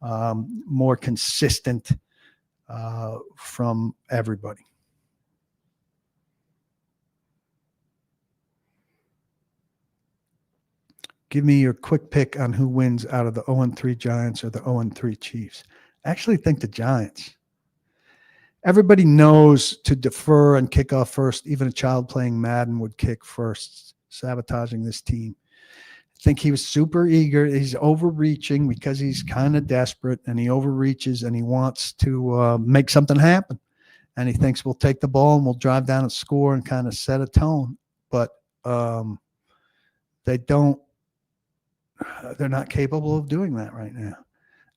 more consistent from everybody. Give me your quick pick on who wins out of the 0-3 Giants or the 0-3 Chiefs. I actually think the Giants. Everybody knows to defer and kick off first. Even a child playing Madden would kick first, sabotaging this team. I think he was super eager. He's overreaching because he's kind of desperate, and he overreaches and he wants to make something happen. And he thinks we'll take the ball and we'll drive down and score and kind of set a tone. But they don't. They're not capable of doing that right now.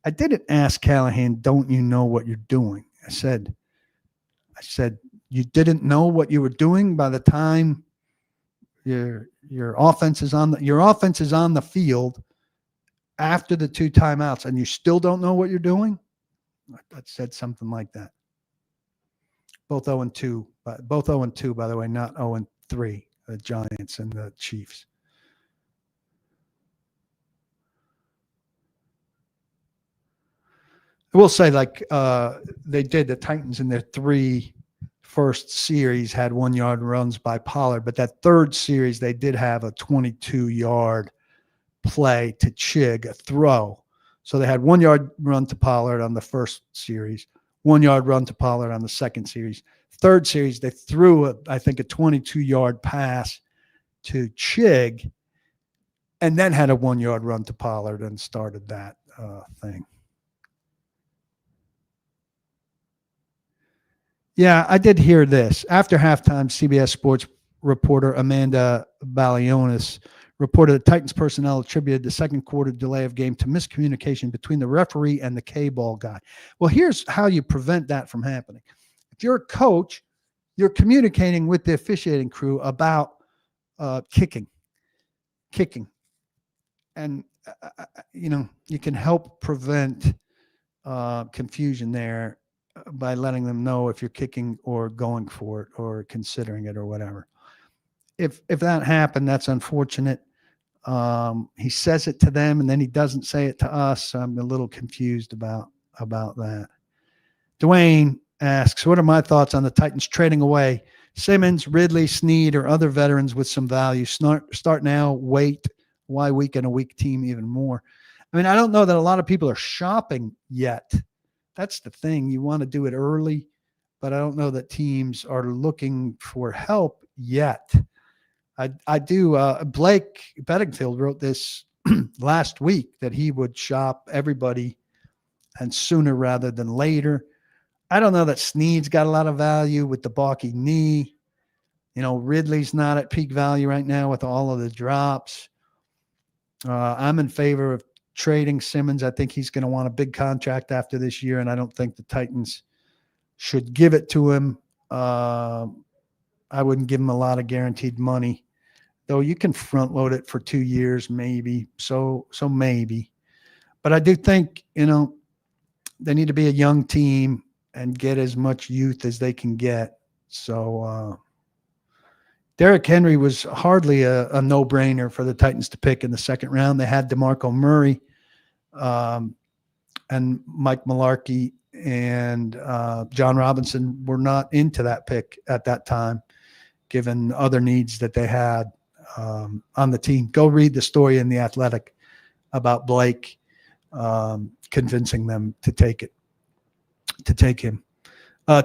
I didn't ask Callahan, don't you know what you're doing? I said, you didn't know what you were doing by the time your offense is on the field after the 2 timeouts, and you still don't know what you're doing? I said something like that. Both 0-2, by the way, not 0-3, the Giants and the Chiefs. I will say, they did, the Titans in their 3 first series had 1-yard runs by Pollard, but that 3rd series they did have a 22-yard play to Chig, a throw. So they had 1-yard run to Pollard on the 1st series, 1-yard run to Pollard on the 2nd series. 3rd series, they threw, I think, a 22-yard pass to Chig and then had a 1-yard run to Pollard and started that thing. Yeah, I did hear this. After halftime, CBS Sports reporter Amanda Balionis reported that Titans personnel attributed the second quarter delay of game to miscommunication between the referee and the K-ball guy. Well, here's how you prevent that from happening. If you're a coach, you're communicating with the officiating crew about kicking. And, you can help prevent confusion there by letting them know if you're kicking or going for it or considering it or whatever. If that happened, that's unfortunate. He says it to them and then he doesn't say it to us. So I'm a little confused about that. Dwayne asks, what are my thoughts on the Titans trading away Simmons, Ridley, Snead, or other veterans with some value? Start now, wait. Why weaken a weak team even more? I mean, I don't know that a lot of people are shopping yet. That's the thing. You want to do it early, but I don't know that teams are looking for help yet. I do. Blake Bedingfield wrote this last week that he would shop everybody and sooner rather than later. I don't know that Snead's got a lot of value with the balky knee. Ridley's not at peak value right now with all of the drops. I'm in favor of trading Simmons. I think he's going to want a big contract after this year, and I don't think the Titans should give it to him. I wouldn't give him a lot of guaranteed money, though you can front load it for 2 years, maybe. So maybe. But I do think, they need to be a young team and get as much youth as they can get. So Derrick Henry was hardly a no-brainer for the Titans to pick in the second round. They had DeMarco Murray and Mike Mularkey and John Robinson were not into that pick at that time, given other needs that they had on the team. Go read the story in The Athletic about Blake convincing them to take him.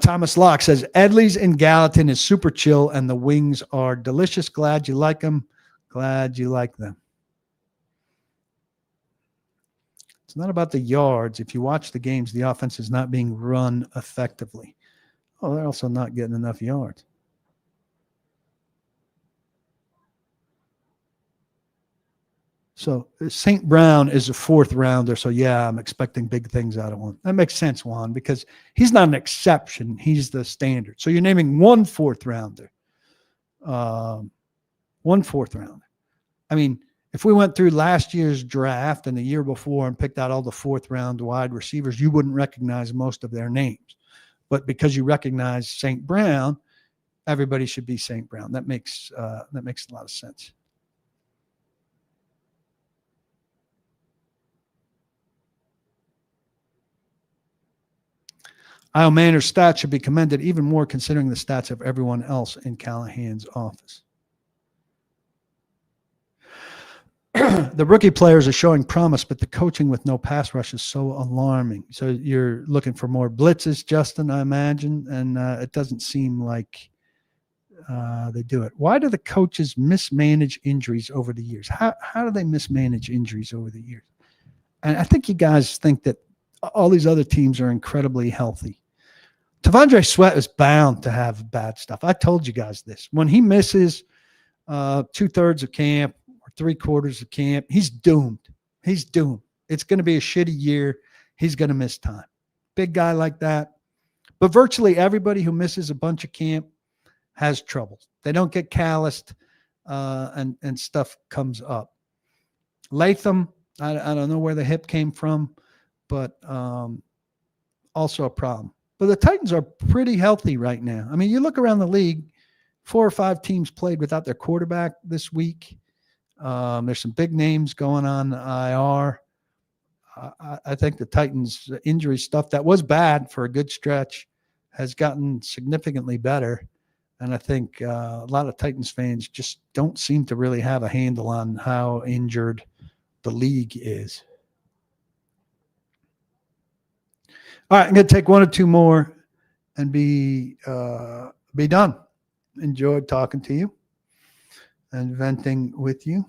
Thomas Locke says, Edley's in Gallatin is super chill and the wings are delicious. Glad you like them. Glad you like them. It's not about the yards. If you watch the games, the offense is not being run effectively. Oh, they're also not getting enough yards. So St. Brown is a fourth rounder. So, yeah, I'm expecting big things out of him. That makes sense, Juan, because he's not an exception. He's the standard. So you're naming one fourth rounder. I mean, if we went through last year's draft and the year before and picked out all the fourth-round wide receivers, you wouldn't recognize most of their names. But because you recognize St. Brown, everybody should be St. Brown. That makes a lot of sense. Isle Manor's stats should be commended even more considering the stats of everyone else in Callahan's office. The rookie players are showing promise, but the coaching with no pass rush is so alarming. So you're looking for more blitzes, Justin, I imagine, and it doesn't seem like they do it. Why do the coaches mismanage injuries over the years? How do they mismanage injuries over the years? And I think you guys think that all these other teams are incredibly healthy. T'Vondre Sweat is bound to have bad stuff. I told you guys this. When he misses 2/3 of camp or 3/4 of camp, he's doomed. He's doomed. It's going to be a shitty year. He's going to miss time. Big guy like that. But virtually everybody who misses a bunch of camp has trouble. They don't get calloused and stuff comes up. Latham, I don't know where the hip came from, but also a problem. But the Titans are pretty healthy right now. I mean, you look around the league, 4 or 5 teams played without their quarterback this week. There's some big names going on IR. I think the Titans' injury stuff that was bad for a good stretch has gotten significantly better. And I think a lot of Titans fans just don't seem to really have a handle on how injured the league is. All right, I'm going to take 1 or 2 more and be done. Enjoyed talking to you and venting with you.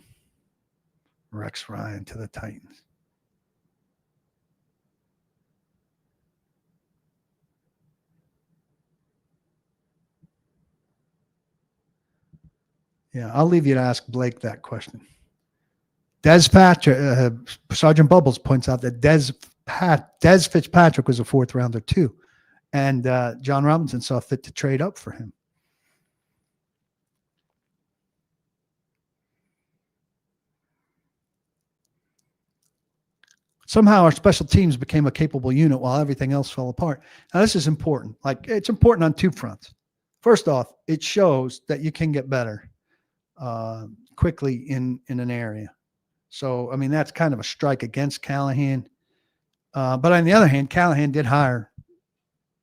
Rex Ryan to the Titans. Yeah, I'll leave you to ask Blake that question. Des Patrick, Sergeant Bubbles points out that Des Fitzpatrick was a 4th rounder too. And John Robinson saw fit to trade up for him. Somehow our special teams became a capable unit while everything else fell apart. Now, this is important. Like, it's important on two fronts. First off, it shows that you can get better quickly in an area. So, I mean, that's kind of a strike against Callahan. But on the other hand, Callahan did hire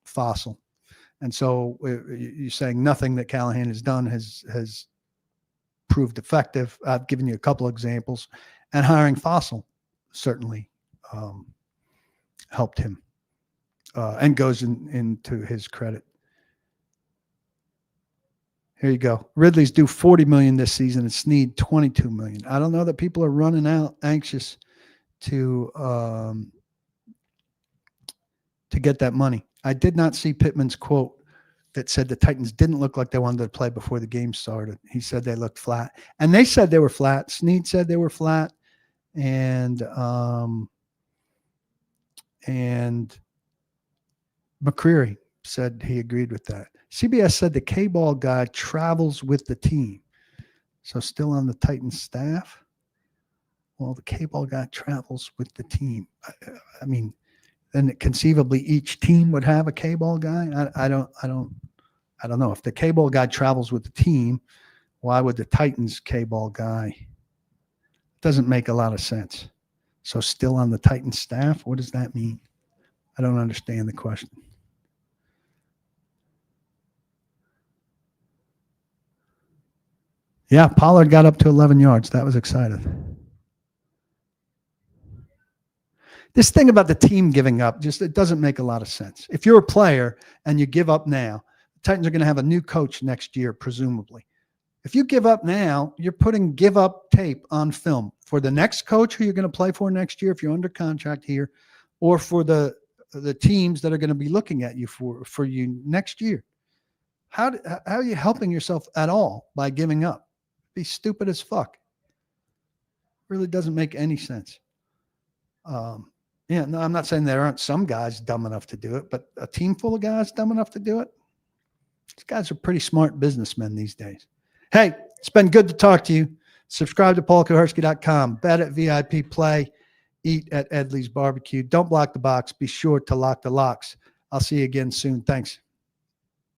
Fossil. And so you're saying nothing that Callahan has done has proved effective. I've given you a couple of examples. And hiring Fossil certainly helped him and goes into his credit. Here you go. Ridley's due $40 million this season and Snead $22 million. I don't know that people are running out anxious to get that money. I did not see Pittman's quote that said the Titans didn't look like they wanted to play before the game started. He said they looked flat, and they said they were flat. Snead said they were flat, and McCreary said he agreed with that. CBS said the K-ball guy travels with the team. So still on the Titans staff? Well, the K-ball guy travels with the team. I mean, then conceivably each team would have a K-ball guy. I don't know. If the K-ball guy travels with the team, why would the Titans K-ball guy? It doesn't make a lot of sense. So still on the Titans staff? What does that mean? I don't understand the question. Yeah, Pollard got up to 11 yards. That was exciting. This thing about the team giving up, it doesn't make a lot of sense. If you're a player and you give up now, the Titans are going to have a new coach next year, presumably. If you give up now, you're putting give up tape on film for the next coach who you're going to play for next year if you're under contract here, or for the teams that are going to be looking at you for you next year. How are you helping yourself at all by giving up? Be stupid as fuck. Really doesn't make any sense. Yeah, no, I'm not saying there aren't some guys dumb enough to do it, but a team full of guys dumb enough to do it? These guys are pretty smart businessmen these days. Hey, it's been good to talk to you. Subscribe to paulkuharsky.com. Bet at VIP Play. Eat at Edley's Barbecue. Don't block the box. Be sure to lock the locks. I'll see you again soon. Thanks.